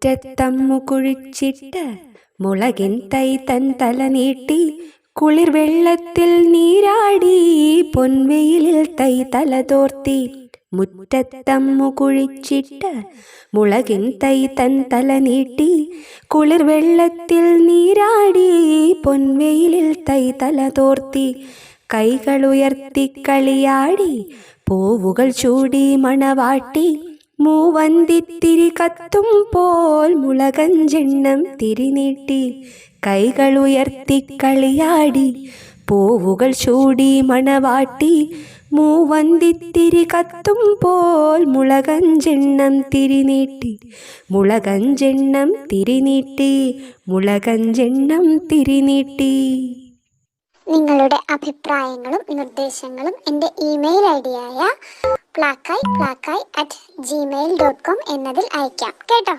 മുറ്റത്തമ്മു കുഴിച്ചിട്ട് മുളകിൻ തൈ തൻ തല നീട്ടി കുളിർ വെള്ളത്തിൽ നീരാടി പൊൻവെയിലിൽ തൈ തല തോർത്തി. മുറ്റത്തമ്മു കുഴിച്ചിട്ട് മുളകിൻ തൈ തൻ തല നീട്ടി കുളിർ വെള്ളത്തിൽ നീരാടി പൊൻവെയിലിൽ തൈ തല തോർത്തി. കൈകളുയർത്തി കളിയാടി പൂവുകൾ ചൂടി മണവാട്ടി മൂവന്തിത്തിരി കത്തും പോൽ മുളകഞ്ചെണ്ണം തിരിനീട്ടി. കൈകളുയർത്തി കളിയാടി പൂവുകൾ ചൂടി മണവാട്ടി മൂവന്തിത്തിരി കത്തും പോൽ മുളകഞ്ചെണ്ണം തിരിനീട്ടി. മുളകഞ്ചെണ്ണം തിരിനീട്ടി. മുളകഞ്ചെണ്ണം തിരിനീട്ടി. നിങ്ങളുടെ അഭിപ്രായങ്ങളും നിർദ്ദേശങ്ങളും എൻ്റെ ഇമെയിൽ ഐഡിയായ plakai@gmail.com എന്നതിൽ അയക്കാം കേട്ടോ.